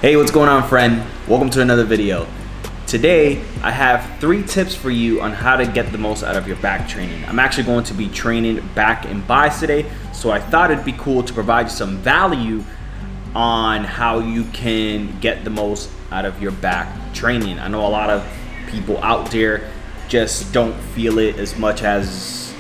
Hey, what's going on, friend? Welcome to another video. Today, I have 3 tips for you on how to get the most out of your back training. I'm actually going to be training back and buys today, so I thought it'd be cool to provide you some value on how you can get the most out of your back training. I know a lot of people out there just don't feel it as much as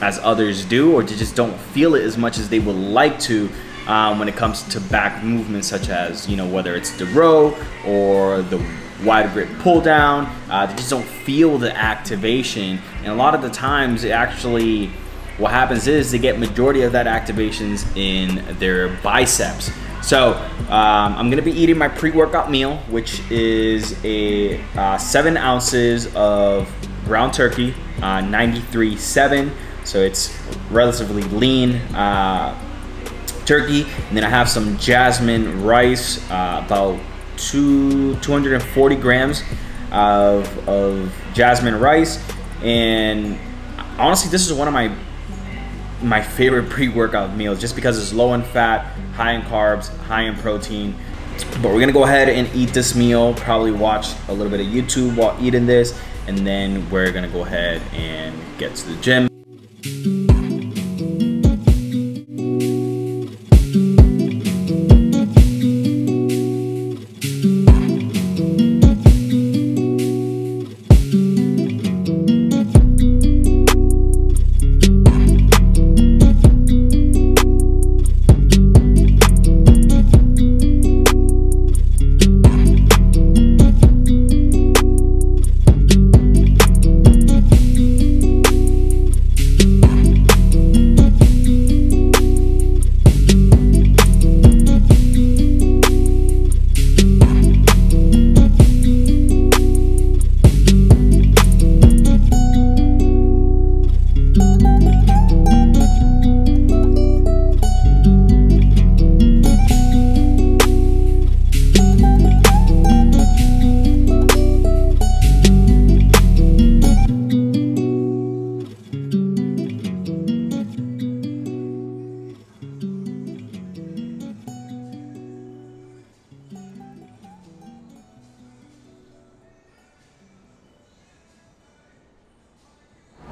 others do, or just don't feel it as much as they would like to when it comes to back movements, such as, you know, whether it's the row or the wide grip pull down. They just don't feel the activation, and a lot of the times what happens is they get majority of that activations in their biceps. So I'm gonna be eating my pre-workout meal, which is a 7 ounces of ground turkey, 93.7, so it's relatively lean turkey. And then I have some jasmine rice, about 240 grams of jasmine rice. And honestly, this is one of my favorite pre-workout meals, just because it's low in fat, high in carbs, high in protein. But we're gonna go ahead and eat this meal, probably watch a little bit of YouTube while eating this, and then we're gonna go ahead and get to the gym.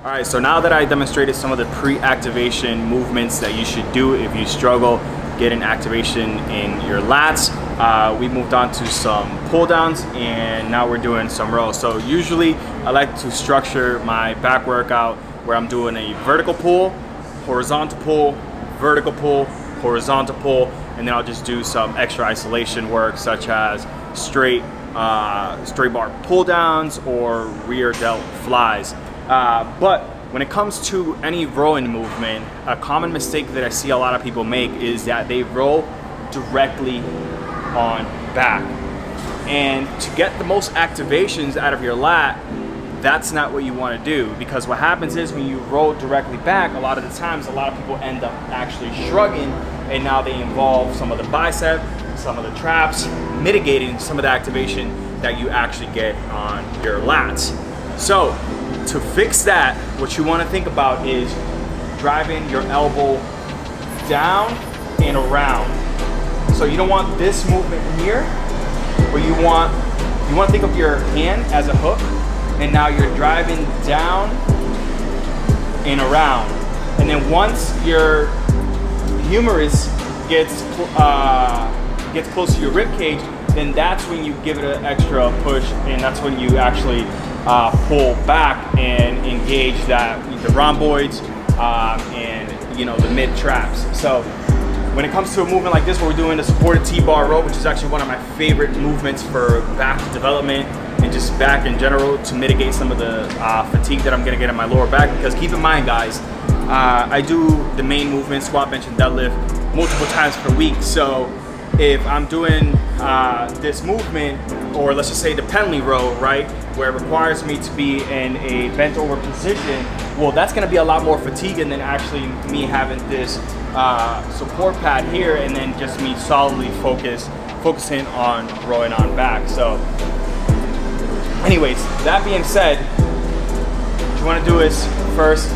All right, so now that I demonstrated some of the pre-activation movements that you should do if you struggle getting activation in your lats, we moved on to some pull downs, and now we're doing some rows. So usually I like to structure my back workout where I'm doing a vertical pull, horizontal pull, vertical pull, horizontal pull, and then I'll just do some extra isolation work, such as straight bar pull downs or rear delt flies. But when it comes to any rowing movement, a common mistake that I see a lot of people make is that they row directly on back. And to get the most activations out of your lat, that's not what you want to do, because what happens is when you row directly back, a lot of the times a lot of people end up actually shrugging, and now they involve some of the bicep, some of the traps, mitigating some of the activation that you actually get on your lats. So to fix that, what you want to think about is driving your elbow down and around. So you don't want this movement here, but you want to think of your hand as a hook, and now you're driving down and around. And then once your humerus gets close to your rib cage, then that's when you give it an extra push, and that's when you actually pull back and engage the rhomboids and, you know, the mid traps. So when it comes to a movement like this, where we're doing the supported T-bar row, which is actually one of my favorite movements for back development and just back in general, to mitigate some of the fatigue that I'm gonna get in my lower back. Because keep in mind, guys, I do the main movement, squat, bench, and deadlift, multiple times per week. So if I'm doing this movement, or let's just say the penalty row, right, where it requires me to be in a bent over position, well, that's gonna be a lot more fatiguing than actually me having this support pad here, and then just me solidly focusing on rowing on back. So anyways, that being said, what you wanna do is first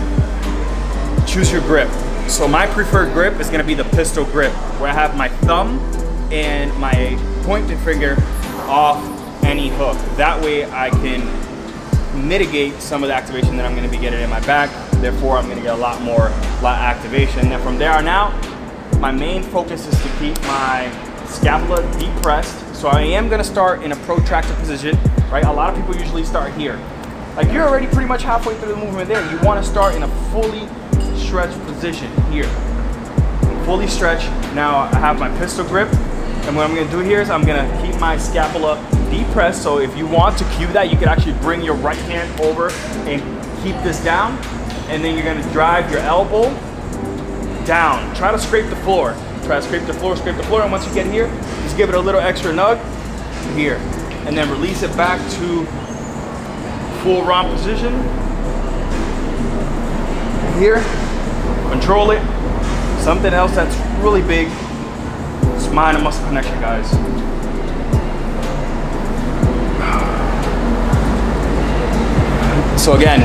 choose your grip. So my preferred grip is gonna be the pistol grip, where I have my thumb and my pointed finger off any hook. That way I can mitigate some of the activation that I'm gonna be getting in my back. Therefore, I'm gonna get a lot more lat activation. And then from there on out, my main focus is to keep my scapula depressed. So I am gonna start in a protracted position, right? A lot of people usually start here. Like you're already pretty much halfway through the movement there. You wanna start in a fully stretched position here. Fully stretched. Now I have my pistol grip. And what I'm gonna do here is I'm gonna keep my scapula depressed. So if you want to cue that, you can actually bring your right hand over and keep this down. And then you're gonna drive your elbow down. Try to scrape the floor. Try to scrape the floor, and once you get here, just give it a little extra nug here. And then release it back to full romp position. Here, control it. Something else that's really big is mind and muscle connection, guys. So again,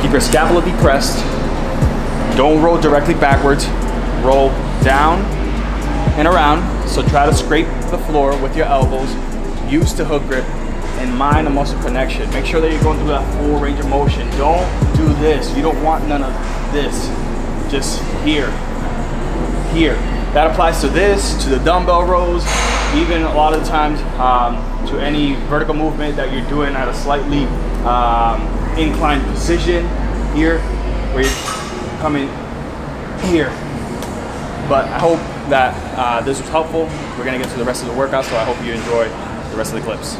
keep your scapula depressed. Don't roll directly backwards. Roll down and around. So try to scrape the floor with your elbows. Use the hook grip and mind the muscle connection. Make sure that you're going through that full range of motion. Don't do this. You don't want none of this. Just here, here. That applies to this, to the dumbbell rows, even a lot of the times to any vertical movement that you're doing at a slightly inclined position here, where you're coming here. But I hope that this was helpful. We're gonna get to the rest of the workout, so I hope you enjoy the rest of the clips.